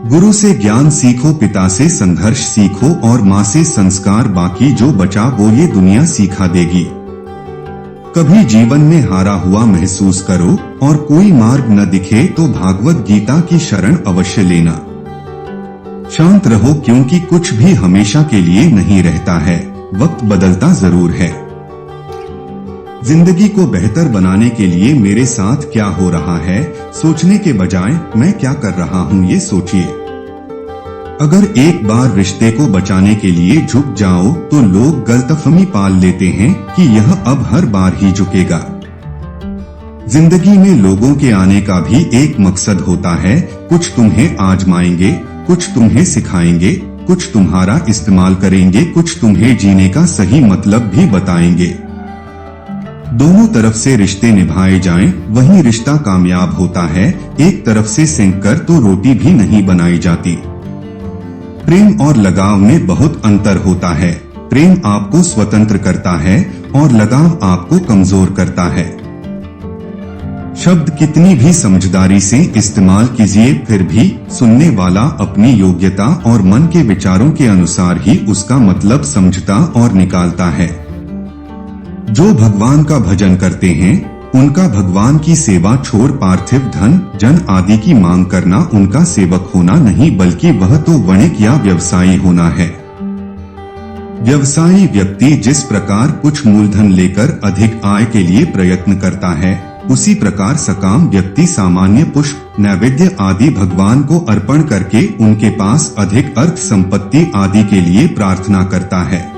गुरु से ज्ञान सीखो, पिता से संघर्ष सीखो और माँ से संस्कार, बाकी जो बचा वो ये दुनिया सिखा देगी। कभी जीवन में हारा हुआ महसूस करो और कोई मार्ग न दिखे तो भागवत गीता की शरण अवश्य लेना। शांत रहो क्योंकि कुछ भी हमेशा के लिए नहीं रहता है, वक्त बदलता जरूर है। जिंदगी को बेहतर बनाने के लिए मेरे साथ क्या हो रहा है सोचने के बजाय मैं क्या कर रहा हूँ ये सोचिए। अगर एक बार रिश्ते को बचाने के लिए झुक जाओ तो लोग गलतफहमी पाल लेते हैं कि यह अब हर बार ही झुकेगा। जिंदगी में लोगों के आने का भी एक मकसद होता है, कुछ तुम्हें आजमाएंगे, कुछ तुम्हें सिखाएंगे, कुछ तुम्हारा इस्तेमाल करेंगे, कुछ तुम्हें जीने का सही मतलब भी बताएंगे। दोनों तरफ से रिश्ते निभाए जाएं, वही रिश्ता कामयाब होता है। एक तरफ से सेंक कर तो रोटी भी नहीं बनाई जाती। प्रेम और लगाव में बहुत अंतर होता है। प्रेम आपको स्वतंत्र करता है और लगाव आपको कमजोर करता है। शब्द कितनी भी समझदारी से इस्तेमाल कीजिए, फिर भी सुनने वाला अपनी योग्यता और मन के विचारों के अनुसार ही उसका मतलब समझता और निकालता है। जो भगवान का भजन करते हैं उनका भगवान की सेवा छोड़ पार्थिव धन जन आदि की मांग करना उनका सेवक होना नहीं, बल्कि वह तो वणिक या व्यवसायी होना है। व्यवसायी व्यक्ति जिस प्रकार कुछ मूलधन लेकर अधिक आय के लिए प्रयत्न करता है, उसी प्रकार सकाम व्यक्ति सामान्य पुष्प, नैवेद्य आदि भगवान को अर्पण करके उनके पास अधिक अर्थ संपत्ति आदि के लिए प्रार्थना करता है।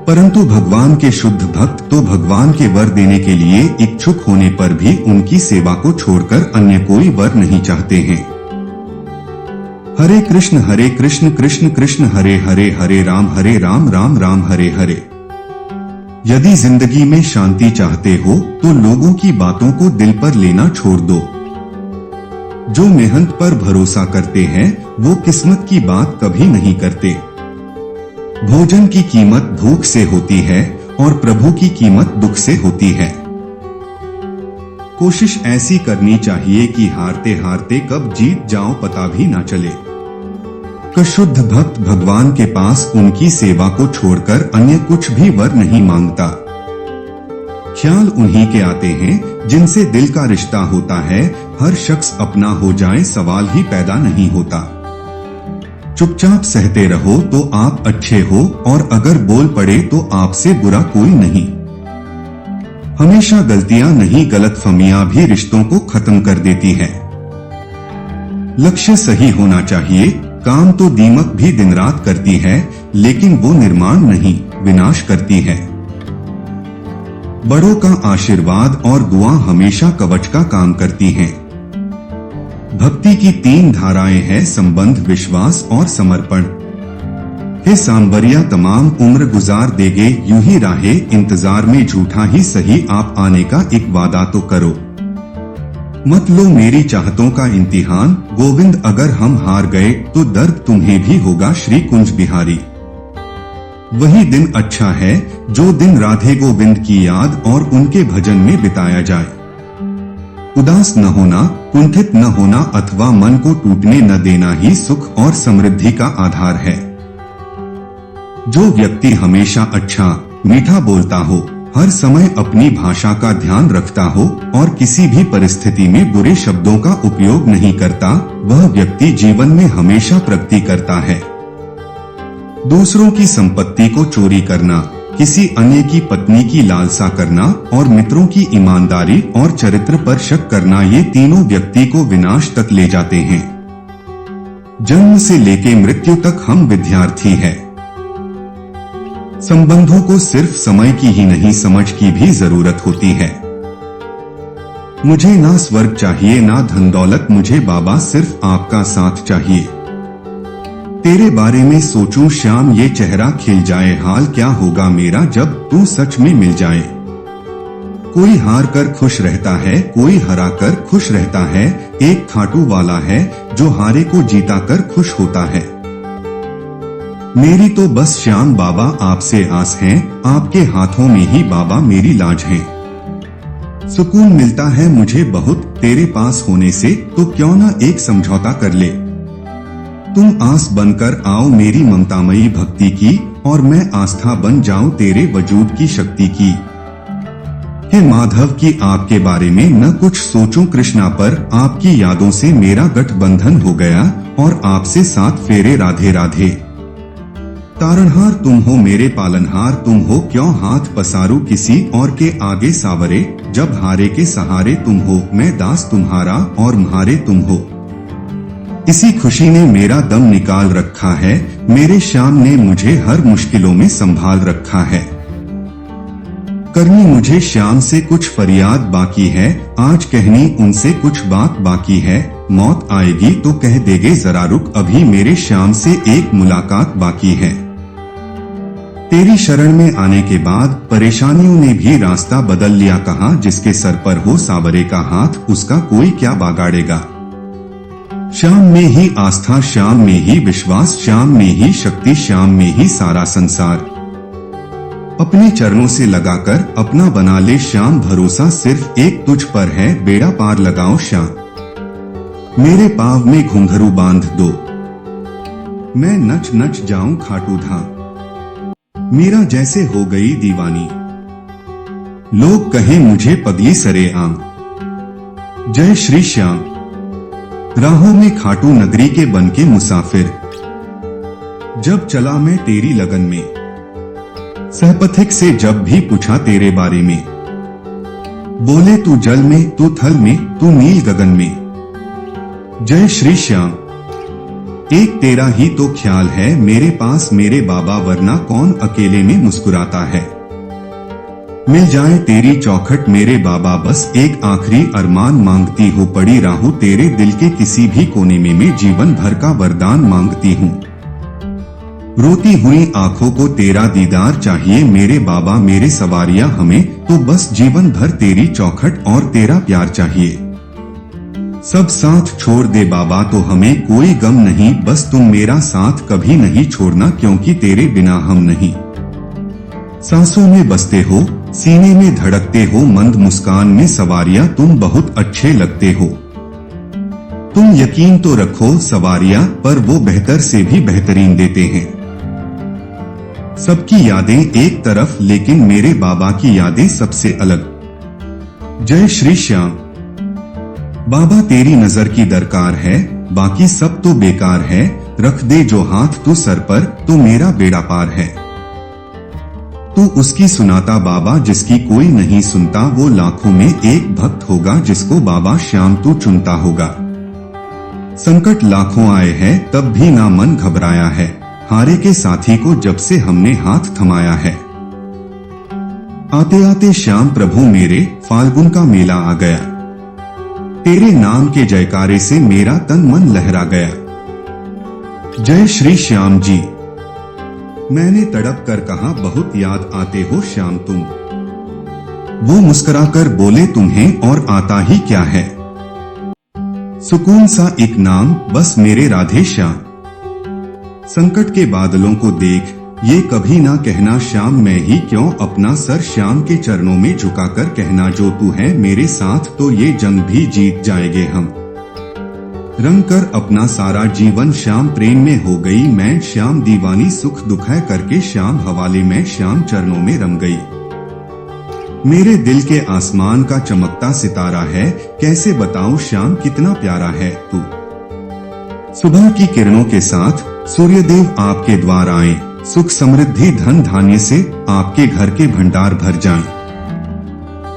परंतु भगवान के शुद्ध भक्त तो भगवान के वर देने के लिए इच्छुक होने पर भी उनकी सेवा को छोड़कर अन्य कोई वर नहीं चाहते हैं। हरे कृष्ण कृष्ण कृष्ण हरे हरे, हरे राम राम हरे हरे। यदि जिंदगी में शांति चाहते हो तो लोगों की बातों को दिल पर लेना छोड़ दो। जो मेहनत पर भरोसा करते हैं वो किस्मत की बात कभी नहीं करते। भोजन की कीमत भूख से होती है और प्रभु की कीमत दुख से होती है। कोशिश ऐसी करनी चाहिए कि हारते हारते कब जीत जाओ पता भी ना चले। का शुद्ध भक्त भगवान के पास उनकी सेवा को छोड़कर अन्य कुछ भी वर नहीं मांगता। ख्याल उन्हीं के आते हैं जिनसे दिल का रिश्ता होता है। हर शख्स अपना हो जाए सवाल ही पैदा नहीं होता। चुपचाप सहते रहो तो आप अच्छे हो और अगर बोल पड़े तो आपसे बुरा कोई नहीं। हमेशा गलतियां नहीं गलतफहमियां भी रिश्तों को खत्म कर देती है। लक्ष्य सही होना चाहिए। काम तो दीमक भी दिन रात करती है लेकिन वो निर्माण नहीं विनाश करती है। बड़ों का आशीर्वाद और दुआ हमेशा कवच का काम करती हैं। भक्ति की 3 धाराएं हैं, संबंध, विश्वास और समर्पण। हे सांवरिया तमाम उम्र गुजार देगे यूं ही राहे इंतजार में, झूठा ही सही आप आने का एक वादा तो करो। मत लो मेरी चाहतों का इम्तिहान, गोविंद अगर हम हार गए तो दर्द तुम्हें भी होगा श्री कुंज बिहारी। वही दिन अच्छा है जो दिन राधे गोविंद की याद और उनके भजन में बिताया जाए। उदास न होना, कुंठित न होना अथवा मन को टूटने न देना ही सुख और समृद्धि का आधार है। जो व्यक्ति हमेशा अच्छा मीठा बोलता हो, हर समय अपनी भाषा का ध्यान रखता हो और किसी भी परिस्थिति में बुरे शब्दों का उपयोग नहीं करता, वह व्यक्ति जीवन में हमेशा प्रगति करता है। दूसरों की संपत्ति को चोरी करना, किसी अन्य की पत्नी की लालसा करना और मित्रों की ईमानदारी और चरित्र पर शक करना, ये तीनों व्यक्ति को विनाश तक ले जाते हैं। जन्म से लेकर मृत्यु तक हम विद्यार्थी हैं। संबंधों को सिर्फ समय की ही नहीं समझ की भी जरूरत होती है। मुझे ना स्वर्ग चाहिए ना धन दौलत, मुझे बाबा सिर्फ आपका साथ चाहिए। तेरे बारे में सोचूं श्याम ये चेहरा खिल जाए, हाल क्या होगा मेरा जब तू सच में मिल जाए। कोई हार कर खुश रहता है, कोई हरा कर खुश रहता है, एक खाटू वाला है जो हारे को जीता कर खुश होता है। मेरी तो बस श्याम बाबा आपसे आस है, आपके हाथों में ही बाबा मेरी लाज है। सुकून मिलता है मुझे बहुत तेरे पास होने से, तो क्यों ना एक समझौता कर ले। तुम आस बनकर आओ मेरी ममतामयी भक्ति की, और मैं आस्था बन जाऊं तेरे वजूद की शक्ति की। हे माधव की आपके बारे में न कुछ सोचूं कृष्णा, पर आपकी यादों से मेरा गठबंधन हो गया, और आपसे 7 फेरे राधे राधे। तारणहार तुम हो मेरे पालनहार, तुम हो क्यों हाथ पसारू किसी और के आगे सावरे, जब हारे के सहारे तुम हो, मैं दास तुम्हारा और म्हारे तुम हो। इसी खुशी ने मेरा दम निकाल रखा है, मेरे श्याम ने मुझे हर मुश्किलों में संभाल रखा है। करनी मुझे श्याम से कुछ फरियाद बाकी है, आज कहनी उनसे कुछ बात बाकी है, मौत आएगी तो कह देगे जरा रुक, अभी मेरे श्याम से एक मुलाकात बाकी है। तेरी शरण में आने के बाद परेशानियों ने भी रास्ता बदल लिया, कहा जिसके सर पर हो सावरे का हाथ, उसका कोई क्या बागाड़ेगा। श्याम में ही आस्था, श्याम में ही विश्वास, श्याम में ही शक्ति, श्याम में ही सारा संसार। अपने चरणों से लगाकर अपना बना ले श्याम, भरोसा सिर्फ एक तुझ पर है, बेड़ा पार लगाओ श्याम। मेरे पाँव में घुंघरू बांध दो, मैं नच नच जाऊं खाटू धाम। मीरा जैसे हो गई दीवानी, लोग कहे मुझे पगली सरे आम। जय श्री श्याम। राहों में खाटू नगरी के बन के मुसाफिर, जब चला मैं तेरी लगन में, सहपथिक से जब भी पूछा तेरे बारे में, बोले तू जल में, तू थल में, तू नील गगन में। जय श्री श्याम। एक तेरा ही तो ख्याल है मेरे पास मेरे बाबा, वरना कौन अकेले में मुस्कुराता है। मिल जाए तेरी चौखट मेरे बाबा, बस एक आखिरी अरमान मांगती हो, पड़ी राहू तेरे दिल के किसी भी कोने में, मैं जीवन भर का वरदान मांगती हूँ। रोती हुई आंखों को तेरा दीदार चाहिए मेरे बाबा, मेरे सवारिया हमें तो बस जीवन भर तेरी चौखट और तेरा प्यार चाहिए। सब साथ छोड़ दे बाबा तो हमें कोई गम नहीं, बस तुम मेरा साथ कभी नहीं छोड़ना, क्योंकि तेरे बिना हम नहीं। सांसों में बसते हो, सीने में धड़कते हो, मंद मुस्कान में सवारिया तुम बहुत अच्छे लगते हो। तुम यकीन तो रखो सवारिया, पर वो बेहतर से भी बेहतरीन देते हैं। सबकी यादें एक तरफ, लेकिन मेरे बाबा की यादें सबसे अलग। जय श्री श्याम। बाबा तेरी नजर की दरकार है, बाकी सब तो बेकार है, रख दे जो हाथ तू सर पर, तो मेरा बेड़ा पार है। तू उसकी सुनाता बाबा जिसकी कोई नहीं सुनता, वो लाखों में एक भक्त होगा जिसको बाबा श्याम तू चुनता होगा। संकट लाखों आए हैं तब भी ना मन घबराया है, हारे के साथी को जब से हमने हाथ थमाया है। आते आते श्याम प्रभु मेरे, फाल्गुन का मेला आ गया, तेरे नाम के जयकारे से मेरा तन मन लहरा गया। जय श्री श्याम जी। मैंने तड़प कर कहा बहुत याद आते हो श्याम तुम, वो मुस्कुराकर बोले तुम्हें और आता ही क्या है, सुकून सा एक नाम बस मेरे राधे श्याम। संकट के बादलों को देख ये कभी ना कहना श्याम, मैं ही क्यों अपना सर श्याम के चरणों में झुकाकर कहना, जो तू है मेरे साथ तो ये जंग भी जीत जाएंगे हम। रंग कर अपना सारा जीवन श्याम प्रेम में हो गई मैं, श्याम दीवानी सुख दुख है करके श्याम हवाले में, श्याम चरणों में रम गई। मेरे दिल के आसमान का चमकता सितारा है, कैसे बताऊं श्याम कितना प्यारा है तू। सुबह की किरणों के साथ सूर्यदेव आपके द्वार आए, सुख समृद्धि धन धान्य से आपके घर के भंडार भर जाएं।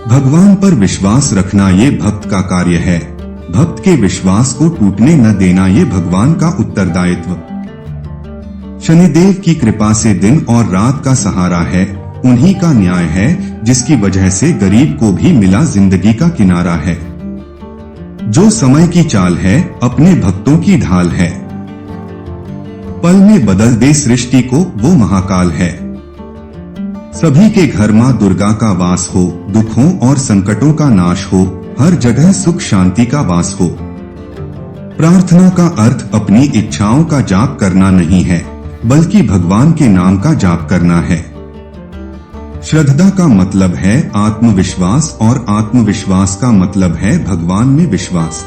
भगवान पर विश्वास रखना ये भक्त का कार्य है, भक्त के विश्वास को टूटने न देना ये भगवान का उत्तरदायित्व। शनिदेव की कृपा से दिन और रात का सहारा है, उन्हीं का न्याय है जिसकी वजह से गरीब को भी मिला जिंदगी का किनारा है। जो समय की चाल है अपने भक्तों की ढाल है, पल में बदल दे सृष्टि को वो महाकाल है। सभी के घर मां दुर्गा का वास हो, दुखों और संकटों का नाश हो, हर जगह सुख शांति का वास हो। प्रार्थना का अर्थ अपनी इच्छाओं का जाप करना नहीं है, बल्कि भगवान के नाम का जाप करना है। श्रद्धा का मतलब है आत्मविश्वास और आत्मविश्वास का मतलब है भगवान में विश्वास।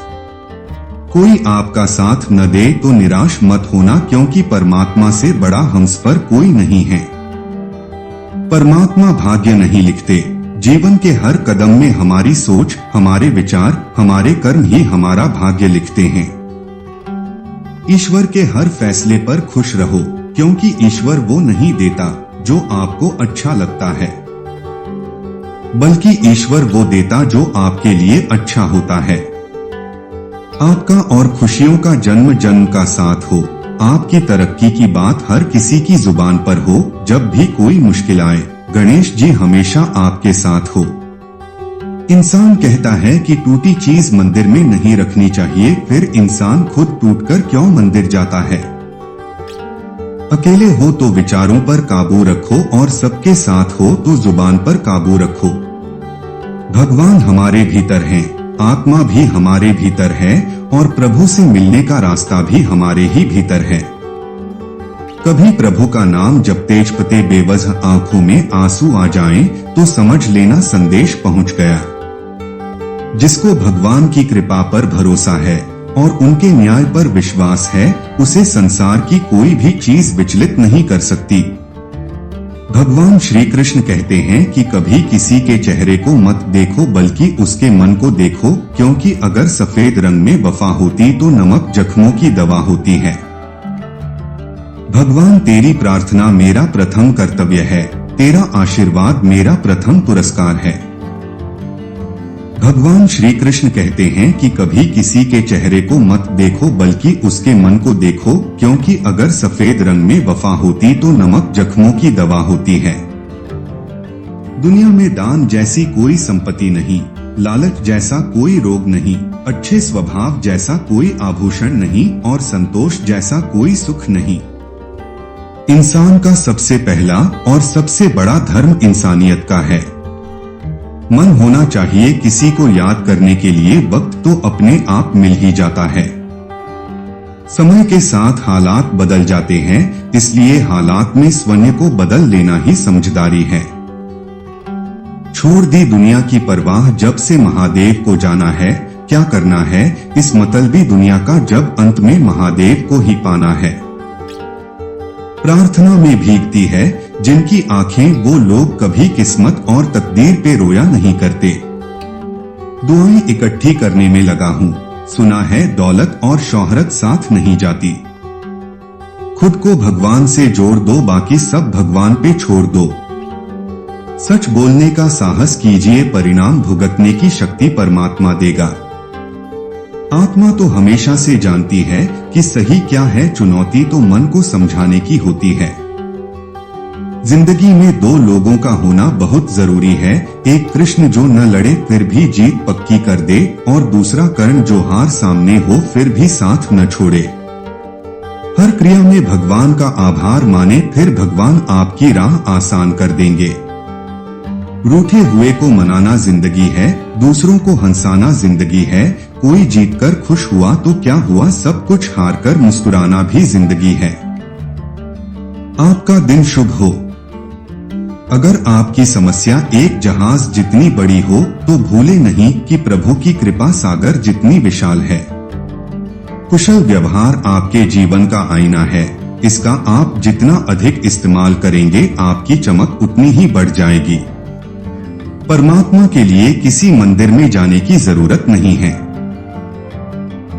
कोई आपका साथ न दे तो निराश मत होना, क्योंकि परमात्मा से बड़ा हम पर कोई नहीं है। परमात्मा भाग्य नहीं लिखते। जीवन के हर कदम में हमारी सोच, हमारे विचार, हमारे कर्म ही हमारा भाग्य लिखते हैं। ईश्वर के हर फैसले पर खुश रहो, क्योंकि ईश्वर वो नहीं देता जो आपको अच्छा लगता है, बल्कि ईश्वर वो देता जो आपके लिए अच्छा होता है। आपका और खुशियों का जन्म जन्म का साथ हो। आपकी तरक्की की बात हर किसी की जुबान पर हो। जब भी कोई मुश्किल आए, गणेश जी हमेशा आपके साथ हो। इंसान कहता है कि टूटी चीज मंदिर में नहीं रखनी चाहिए, फिर इंसान खुद टूटकर क्यों मंदिर जाता है। अकेले हो तो विचारों पर काबू रखो, और सबके साथ हो तो जुबान पर काबू रखो। भगवान हमारे भीतर हैं, आत्मा भी हमारे भीतर है, और प्रभु से मिलने का रास्ता भी हमारे ही भीतर है। कभी प्रभु का नाम जब तेजपते बेवजह आंखों में आंसू आ जाएं, तो समझ लेना संदेश पहुंच गया। जिसको भगवान की कृपा पर भरोसा है और उनके न्याय पर विश्वास है, उसे संसार की कोई भी चीज विचलित नहीं कर सकती। भगवान श्री कृष्ण कहते हैं कि कभी किसी के चेहरे को मत देखो, बल्कि उसके मन को देखो, क्योंकि अगर सफेद रंग में वफा होती तो नमक जख्मों की दवा होती है। भगवान तेरी प्रार्थना मेरा प्रथम कर्तव्य है, तेरा आशीर्वाद मेरा प्रथम पुरस्कार है। भगवान श्री कृष्ण कहते हैं कि कभी किसी के चेहरे को मत देखो, बल्कि उसके मन को देखो, क्योंकि अगर सफेद रंग में वफा होती तो नमक जख्मों की दवा होती है। दुनिया में दान जैसी कोई संपत्ति नहीं, लालच जैसा कोई रोग नहीं, अच्छे स्वभाव जैसा कोई आभूषण नहीं, और संतोष जैसा कोई सुख नहीं। इंसान का सबसे पहला और सबसे बड़ा धर्म इंसानियत का है। मन होना चाहिए, किसी को याद करने के लिए वक्त तो अपने आप मिल ही जाता है। समय के साथ हालात बदल जाते हैं, इसलिए हालात में स्वयं को बदल लेना ही समझदारी है। छोड़ दी दुनिया की परवाह, जब से महादेव को जाना है, क्या करना है इस मतलबी दुनिया का, जब अंत में महादेव को ही पाना है। प्रार्थना में भीगती है जिनकी आंखें, वो लोग कभी किस्मत और तकदीर पे रोया नहीं करते। दुआएं इकट्ठी करने में लगा हूँ, सुना है दौलत और शोहरत साथ नहीं जाती। खुद को भगवान से जोड़ दो, बाकी सब भगवान पे छोड़ दो। सच बोलने का साहस कीजिए, परिणाम भुगतने की शक्ति परमात्मा देगा। आत्मा तो हमेशा से जानती है कि सही क्या है, चुनौती तो मन को समझाने की होती है। जिंदगी में दो लोगों का होना बहुत जरूरी है, एक कृष्ण जो न लड़े फिर भी जीत पक्की कर दे, और दूसरा कर्ण जो हार सामने हो फिर भी साथ न छोड़े। हर क्रिया में भगवान का आभार माने, फिर भगवान आपकी राह आसान कर देंगे। रूठे हुए को मनाना जिंदगी है, दूसरों को हंसाना जिंदगी है। कोई जीतकर खुश हुआ तो क्या हुआ, सब कुछ हारकर मुस्कुराना भी जिंदगी है। आपका दिन शुभ हो। अगर आपकी समस्या एक जहाज जितनी बड़ी हो, तो भूले नहीं कि प्रभु की कृपा सागर जितनी विशाल है। कुशल व्यवहार आपके जीवन का आईना है, इसका आप जितना अधिक इस्तेमाल करेंगे, आपकी चमक उतनी ही बढ़ जाएगी। परमात्मा के लिए किसी मंदिर में जाने की जरूरत नहीं है।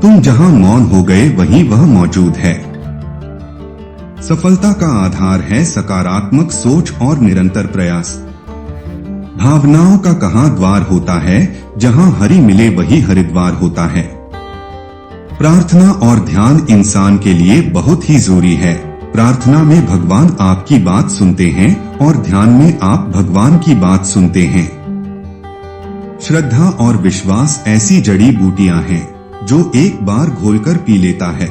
तुम जहां मौन हो गए वहीं वह मौजूद है। सफलता का आधार है सकारात्मक सोच और निरंतर प्रयास। भावनाओं का कहां द्वार होता है, जहां हरि मिले वही हरिद्वार होता है। प्रार्थना और ध्यान इंसान के लिए बहुत ही जरूरी है। प्रार्थना में भगवान आपकी बात सुनते हैं और ध्यान में आप भगवान की बात सुनते हैं। श्रद्धा और विश्वास ऐसी जड़ी बूटियां हैं जो एक बार घोलकर पी लेता है,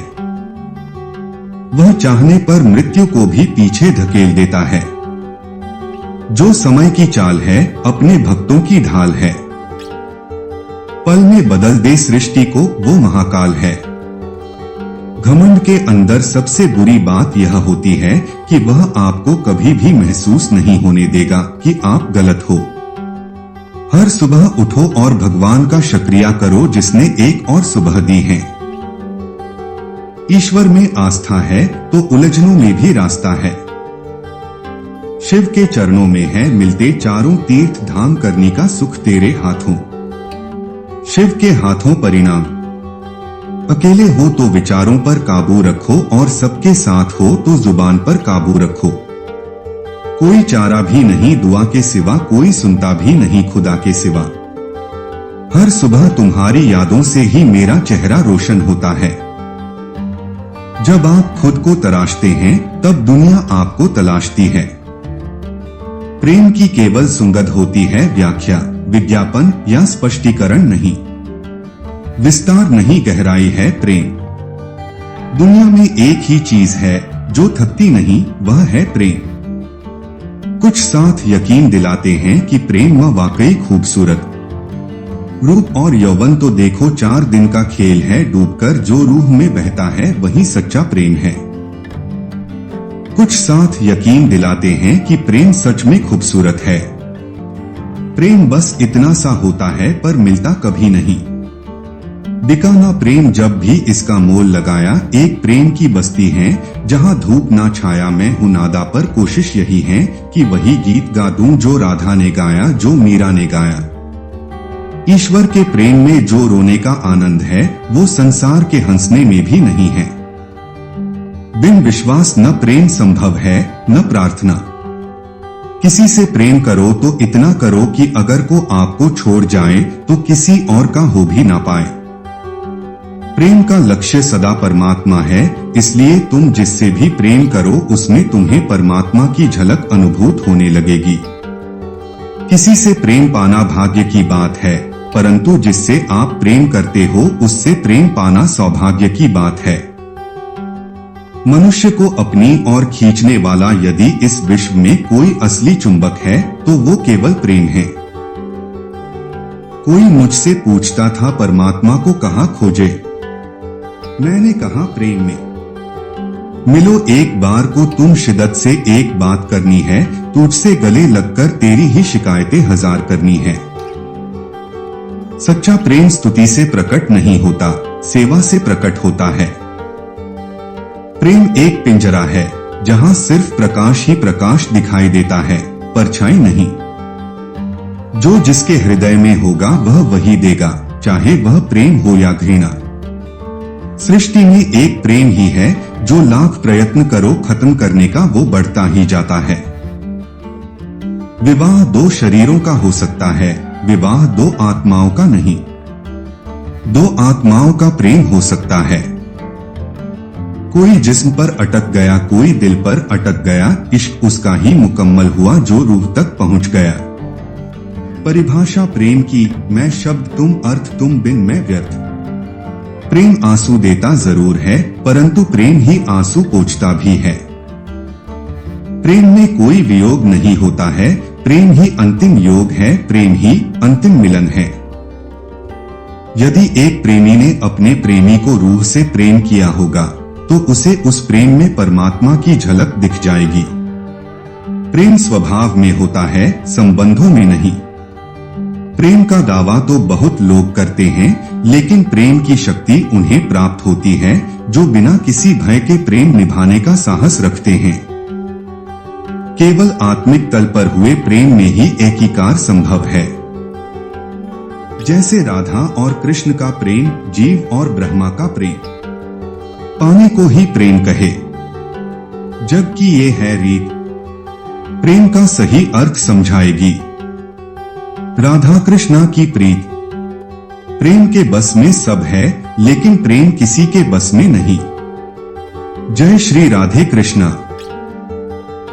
वह चाहने पर मृत्यु को भी पीछे धकेल देता है। जो समय की चाल है, अपने भक्तों की ढाल है। पल में बदल दे सृष्टि को, वो महाकाल है। घमंड के अंदर सबसे बुरी बात यह होती है कि वह आपको कभी भी महसूस नहीं होने देगा कि आप गलत हो। हर सुबह उठो और भगवान का शुक्रिया करो जिसने एक और सुबह दी है। ईश्वर में आस्था है तो उलझनों में भी रास्ता है। शिव के चरणों में है मिलते चारों तीर्थ धाम करने का सुख तेरे हाथों। शिव के हाथों परिणाम। अकेले हो तो विचारों पर काबू रखो और सबके साथ हो तो जुबान पर काबू रखो। कोई चारा भी नहीं दुआ के सिवा, कोई सुनता भी नहीं खुदा के सिवा। हर सुबह तुम्हारी यादों से ही मेरा चेहरा रोशन होता है। जब आप खुद को तराशते हैं तब दुनिया आपको तलाशती है। प्रेम की केवल सुंगध होती है व्याख्या, विज्ञापन या स्पष्टीकरण नहीं। विस्तार नहीं, गहराई है प्रेम। दुनिया में एक ही चीज है जो थकती नहीं, वह है प्रेम। कुछ साथ यकीन दिलाते हैं कि प्रेम वाकई खूबसूरत। रूप और यौवन तो देखो 4 दिन का खेल है, डूबकर जो रूह में बहता है वही सच्चा प्रेम है। कुछ साथ यकीन दिलाते हैं कि प्रेम सच में खूबसूरत है। प्रेम बस इतना सा होता है पर मिलता कभी नहीं। बिका ना प्रेम जब भी इसका मोल लगाया। एक प्रेम की बस्ती है जहां धूप ना छाया, मैं हूं नादा पर कोशिश यही है कि वही गीत गा दूं जो राधा ने गाया, जो मीरा ने गाया। ईश्वर के प्रेम में जो रोने का आनंद है वो संसार के हंसने में भी नहीं है। बिन विश्वास न प्रेम संभव है न प्रार्थना। किसी से प्रेम करो तो इतना करो कि अगर को आपको छोड़ जाए तो किसी और का हो भी ना पाए। प्रेम का लक्ष्य सदा परमात्मा है, इसलिए तुम जिससे भी प्रेम करो उसमें तुम्हें परमात्मा की झलक अनुभूत होने लगेगी। किसी से प्रेम पाना भाग्य की बात है, परंतु जिससे आप प्रेम करते हो उससे प्रेम पाना सौभाग्य की बात है। मनुष्य को अपनी ओर खींचने वाला यदि इस विश्व में कोई असली चुंबक है तो वो केवल प्रेम है। कोई मुझसे पूछता था परमात्मा को कहाँ खोजे, मैंने कहा प्रेम में। मिलो एक बार को तुम शिद्दत से एक बात करनी है, तुझसे गले लगकर तेरी ही शिकायतें 1000 करनी है। सच्चा प्रेम स्तुति से प्रकट नहीं होता, सेवा से प्रकट होता है। प्रेम एक पिंजरा है जहां सिर्फ प्रकाश ही प्रकाश दिखाई देता है, परछाई नहीं। जो जिसके हृदय में होगा वह वही देगा, चाहे वह प्रेम हो या घृणा। सृष्टि में एक प्रेम ही है जो लाख प्रयत्न करो खत्म करने का वो बढ़ता ही जाता है। विवाह 2 शरीरों का हो सकता है, विवाह 2 आत्माओं का नहीं। 2 आत्माओं का प्रेम हो सकता है। कोई जिस्म पर अटक गया, कोई दिल पर अटक गया, इश्क उसका ही मुकम्मल हुआ जो रूह तक पहुंच गया। परिभाषा प्रेम की, मैं शब्द तुम, अर्थ तुम, बिन मैं व्यर्थ। प्रेम आंसू देता जरूर है परंतु प्रेम ही आंसू पोंछता भी है। प्रेम में कोई वियोग नहीं होता है, प्रेम ही अंतिम योग है, प्रेम ही अंतिम मिलन है। यदि एक प्रेमी ने अपने प्रेमी को रूह से प्रेम किया होगा तो उसे उस प्रेम में परमात्मा की झलक दिख जाएगी। प्रेम स्वभाव में होता है, संबंधों में नहीं। प्रेम का दावा तो बहुत लोग करते हैं, लेकिन प्रेम की शक्ति उन्हें प्राप्त होती है जो बिना किसी भय के प्रेम निभाने का साहस रखते हैं। केवल आत्मिक तल पर हुए प्रेम में ही एकीकार संभव है। जैसे राधा और कृष्ण का प्रेम, जीव और ब्रह्मा का प्रेम। पाने को ही प्रेम कहे, जबकि ये है रीत, प्रेम का सही अर्थ समझाएगी। राधा कृष्णा की प्रीत। प्रेम के बस में सब है, लेकिन प्रेम किसी के बस में नहीं। जय श्री राधे कृष्णा।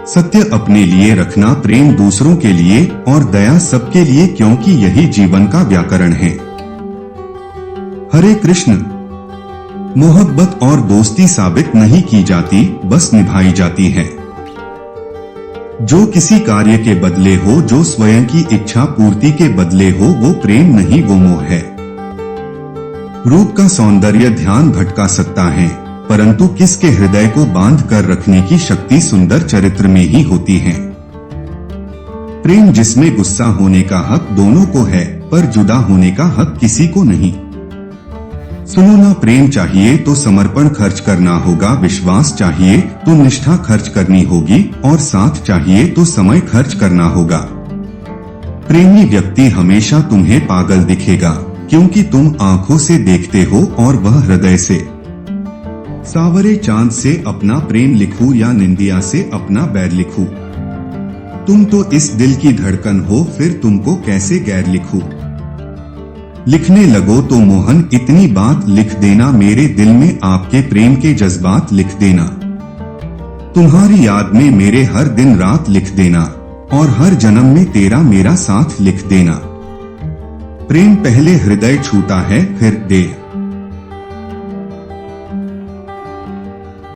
सत्य अपने लिए रखना, प्रेम दूसरों के लिए और दया सबके लिए, क्योंकि यही जीवन का व्याकरण है। हरे कृष्ण। मोहब्बत और दोस्ती साबित नहीं की जाती, बस निभाई जाती है। जो किसी कार्य के बदले हो, जो स्वयं की इच्छा पूर्ति के बदले हो, वो प्रेम नहीं, वो मोह है। रूप का सौंदर्य ध्यान भटका सकता है, परंतु किसके हृदय को बांध कर रखने की शक्ति सुंदर चरित्र में ही होती है। प्रेम जिसमें गुस्सा होने का हक दोनों को है, पर जुदा होने का हक किसी को नहीं। सुनो ना, प्रेम चाहिए तो समर्पण खर्च करना होगा, विश्वास चाहिए तो निष्ठा खर्च करनी होगी और साथ चाहिए तो समय खर्च करना होगा। प्रेमी व्यक्ति हमेशा तुम्हें पागल दिखेगा, क्योंकि तुम आंखों से देखते हो और वह हृदय से। सावरे चांद से अपना प्रेम लिखूं या निंदिया से अपना बैर लिखूं। तुम तो इस दिल की धड़कन हो, फिर तुमको कैसे गैर लिखूं। लिखने लगो तो मोहन इतनी बात लिख देना, मेरे दिल में आपके प्रेम के जज्बात लिख देना। तुम्हारी याद में मेरे हर दिन रात लिख देना और हर जन्म में तेरा मेरा साथ लिख देना। प्रेम पहले हृदय छूता है, फिर देह।